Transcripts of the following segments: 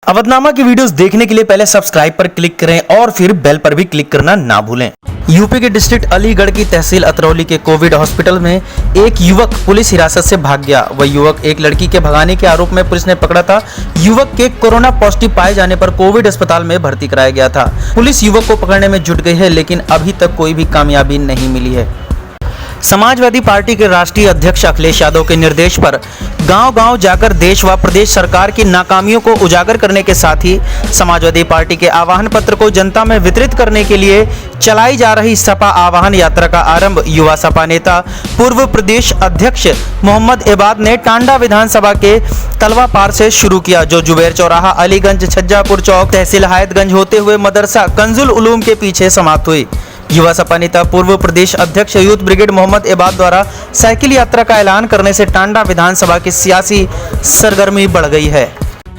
अवधनामा की वीडियोस देखने के लिए पहले सब्सक्राइब पर क्लिक करें और फिर बेल पर भी क्लिक करना ना भूलें। यूपी के डिस्ट्रिक्ट अलीगढ़ की तहसील अतरौली के कोविड हॉस्पिटल में एक युवक पुलिस हिरासत से भाग गया। वह युवक एक लड़की के भगाने के आरोप में पुलिस ने पकड़ा था। युवक के कोरोना पॉजिटिव पाए जाने पर कोविड अस्पताल में भर्ती कराया गया था। पुलिस युवक को पकड़ने में जुट गई है, लेकिन अभी तक कोई भी कामयाबी नहीं मिली है। समाजवादी पार्टी के राष्ट्रीय अध्यक्ष अखिलेश यादव के निर्देश पर गांव-गांव जाकर देश व प्रदेश सरकार की नाकामियों को उजागर करने के साथ ही समाजवादी पार्टी के आह्वान पत्र को जनता में वितरित करने के लिए चलाई जा रही सपा आह्वान यात्रा का आरंभ युवा सपा नेता पूर्व प्रदेश अध्यक्ष मोहम्मद इबाद ने टांडा विधानसभा के तलवा पार से शुरू किया, जो जुबैर चौराहा, अलीगंज, छज्जापुर चौक, तहसील हायतगंज होते हुए मदरसा कंजुल उलूम के पीछे समाप्त हुई। युवा सपा नेता पूर्व प्रदेश अध्यक्ष यूथ ब्रिगेड मोहम्मद इबाद द्वारा साइकिल यात्रा का ऐलान करने से टांडा विधानसभा की सियासी सरगर्मी बढ़ गई है।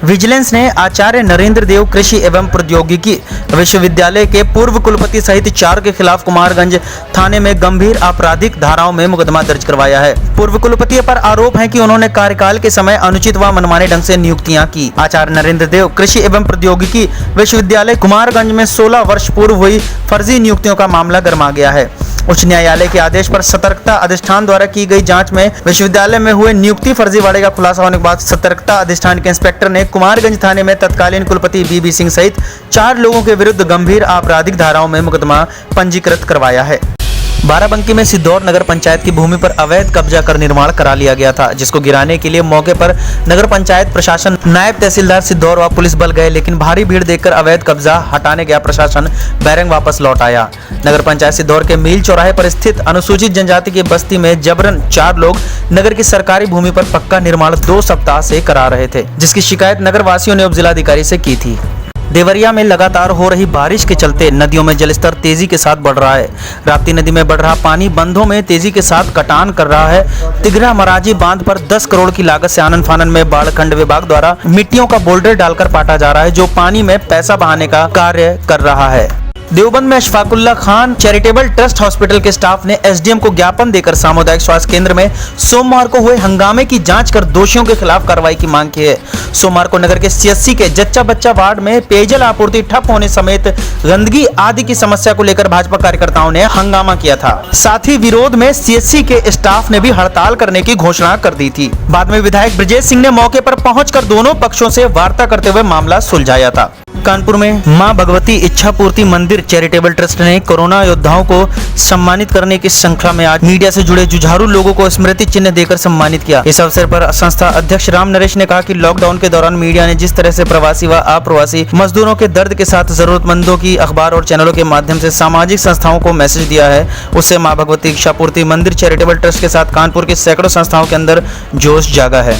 विजिलेंस ने आचार्य नरेंद्र देव कृषि एवं प्रौद्योगिकी विश्वविद्यालय के पूर्व कुलपति सहित 4 के खिलाफ कुमारगंज थाने में गंभीर आपराधिक धाराओं में मुकदमा दर्ज करवाया है। पूर्व कुलपति पर आरोप है कि उन्होंने कार्यकाल के समय अनुचित व मनमाने ढंग से नियुक्तियां की। आचार्य नरेंद्र देव कृषि एवं प्रौद्योगिकी विश्वविद्यालय कुमारगंज में 16 वर्ष पूर्व हुई फर्जी नियुक्तियों का मामला गरमा गया है। उच्च न्यायालय के आदेश पर सतर्कता अधिष्ठान द्वारा की गई जांच में विश्वविद्यालय में हुए नियुक्ति फर्जीवाड़े का खुलासा होने के बाद सतर्कता अधिष्ठान के इंस्पेक्टर ने कुमारगंज थाने में तत्कालीन कुलपति बीबी सिंह सहित 4 लोगों के विरुद्ध गंभीर आपराधिक धाराओं में मुकदमा पंजीकृत करवाया है। बाराबंकी में सिद्धौर नगर पंचायत की भूमि पर अवैध कब्जा कर निर्माण करा लिया गया था, जिसको गिराने के लिए मौके पर नगर पंचायत प्रशासन, नायब तहसीलदार सिद्धौर व पुलिस बल गए, लेकिन भारी भीड़ देखकर अवैध कब्जा हटाने गया प्रशासन बैरंग वापस लौट आया। नगर पंचायत सिद्धौर के मील चौराहे पर स्थित अनुसूचित जनजाति की बस्ती में जबरन 4 लोग नगर की सरकारी भूमि पर पक्का निर्माण 2 सप्ताह से करा रहे थे, जिसकी शिकायत नगर वासियों ने उपजिलाधिकारी से की थी। देवरिया में लगातार हो रही बारिश के चलते नदियों में जलस्तर तेजी के साथ बढ़ रहा है। राप्ती नदी में बढ़ रहा पानी बंधों में तेजी के साथ कटान कर रहा है। तिघरा मराजी बांध पर 10 करोड़ की लागत से आनन फानन में बाढ़ खंड विभाग द्वारा मिट्टियों का बोल्डर डालकर पाटा जा रहा है, जो पानी में पैसा बहाने का कार्य कर रहा है। देवबंद में Ashfaqulla Khan charitable trust hospital के स्टाफ ने एसडीएम को ज्ञापन देकर सामुदायिक स्वास्थ्य केंद्र में सोमवार को हुए हंगामे की जांच कर दोषियों के खिलाफ कार्रवाई की मांग की है। सोमवार को नगर के सीएससी के जच्चा बच्चा वार्ड में पेयजल आपूर्ति ठप होने समेत गंदगी आदि की समस्या को लेकर भाजपा कार्यकर्ताओं ने हंगामा किया था। साथ ही विरोध में सीएससी के स्टाफ ने भी हड़ताल करने की घोषणा कर दी थी। बाद में विधायक ब्रजेश सिंह ने मौके पर पहुंचकर दोनों पक्षों से वार्ता करते हुए मामला सुलझाया था। कानपुर में मां भगवती इच्छा पूर्ति मंदिर चैरिटेबल ट्रस्ट ने कोरोना योद्धाओं को सम्मानित करने की श्रृंखला में आज मीडिया से जुड़े जुझारू लोगों को स्मृति चिन्ह देकर सम्मानित किया। इस अवसर पर संस्था अध्यक्ष राम नरेश ने कहा कि लॉकडाउन के दौरान मीडिया ने जिस तरह से प्रवासी व अप्रवासी मजदूरों के दर्द के साथ जरूरतमंदों की अखबार और चैनलों के माध्यम से सामाजिक संस्थाओं को मैसेज दिया है, उससे मां भगवती इच्छा पूर्ति मंदिर चैरिटेबल ट्रस्ट के साथ कानपुर की सैकड़ों संस्थाओं के अंदर जोश जागा है।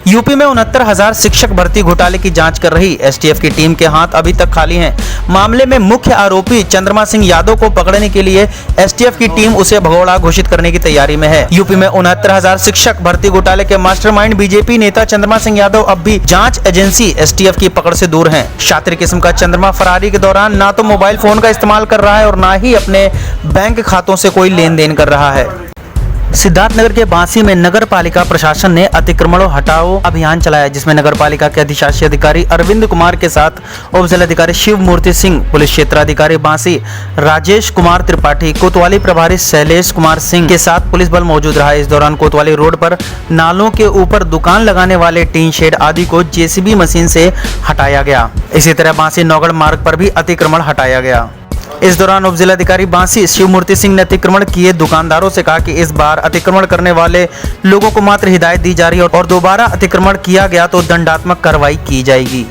यूपी में 69,000 शिक्षक भर्ती घोटाले की जांच कर रही एसटीएफ की टीम के हाथ अभी तक खाली हैं। मामले में मुख्य आरोपी चंद्रमा सिंह यादव को पकड़ने के लिए एसटीएफ की टीम उसे भगोड़ा घोषित करने की तैयारी में है। यूपी में 69,000 शिक्षक भर्ती घोटाले के मास्टरमाइंड बीजेपी नेता चंद्रमा सिंह यादव अब भी जांच एजेंसी एसटीएफ की पकड़ से दूर हैं। शातिर किस्म का चंद्रमा फरारी के दौरान ना तो मोबाइल फोन का इस्तेमाल कर रहा है और ना ही अपने बैंक खातों से कोई लेन देन कर रहा है। सिद्धार्थनगर के बांसी में नगर पालिका प्रशासन ने अतिक्रमणों हटाओ अभियान चलाया, जिसमें नगर पालिका के अधिशासी अधिकारी अरविंद कुमार के साथ उप जिलाधिकारी शिव मूर्ति सिंह, पुलिस क्षेत्राधिकारी बांसी राजेश कुमार त्रिपाठी, कोतवाली प्रभारी शैलेश कुमार सिंह के साथ पुलिस बल मौजूद रहा। इस दौरान कोतवाली रोड पर नालों के ऊपर दुकान लगाने वाले टीन शेड आदि को जेसीबी मशीन से हटाया गया। इसी तरह बांसी नौगढ़ मार्ग पर भी अतिक्रमण हटाया गया। इस दौरान उप जिलाधिकारी बांसी शिव मूर्ति सिंह ने अतिक्रमण किए दुकानदारों से कहा कि इस बार अतिक्रमण करने वाले लोगों को मात्र हिदायत दी जा रही है और दोबारा अतिक्रमण किया गया तो दंडात्मक कार्रवाई की जाएगी।